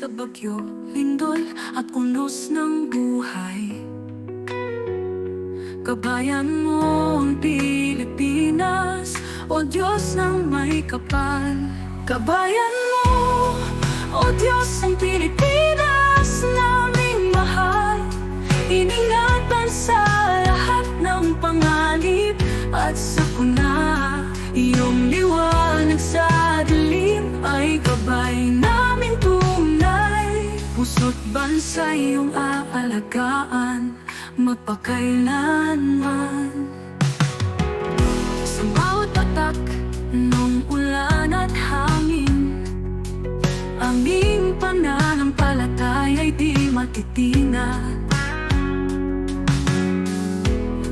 sa bagyo, lindol at unos ng buhay. Kabayan mo ang Pilipinas, o Diyos ng may kapal. Kabayan mo, o Diyos ang Pilipinas naming mahal. Iningatan sa lahat ng panganib at sakuna. Iyong liwanag sa dilim ay gabay naming tunay. Puso't bansa iyong aalagaan magpakailanman. Sa bawat patak ng ulan at hangin, aming pananampalataya'y di matitinag.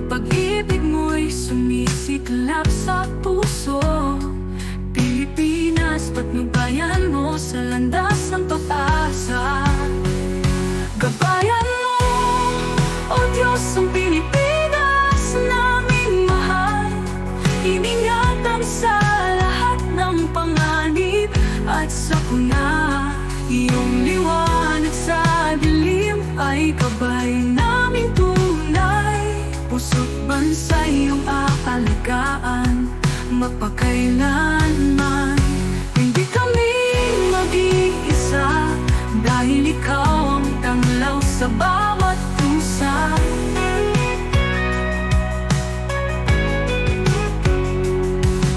Pag-ibig mo'y sumisiklab sa puso. Pilipinas, patnubayan mo sa landas ng pag-asa. Gabayan mo, o Diyos ang Pilipinas naming mahal. Iningatan sa lahat ng panganib at sakuna. Iyong liwanag sa dilim ay gabay naming tunay. Puso't bansa iyong aalagaan magpakailanman. Hindi kami mag-iisa, dahil ikaw ang tanglaw sa bawat pusa.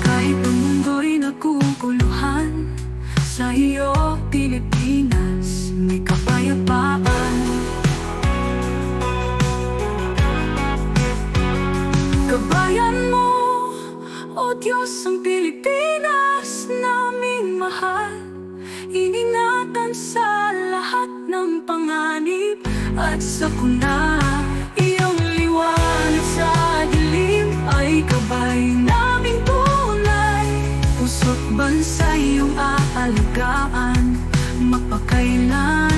Kahit ang mundo'y naguguluhan, sa iyo, Pilipinas, may kapayapaan. Kabayan mo, o Diyos ang Pilipinas naming mahal. Iningatan sa lahat ng panganib at sakuna. Iyong liwanag sa dilim ay gabay naming tunay. Puso't bansa iyong aalagaan magpakailanman.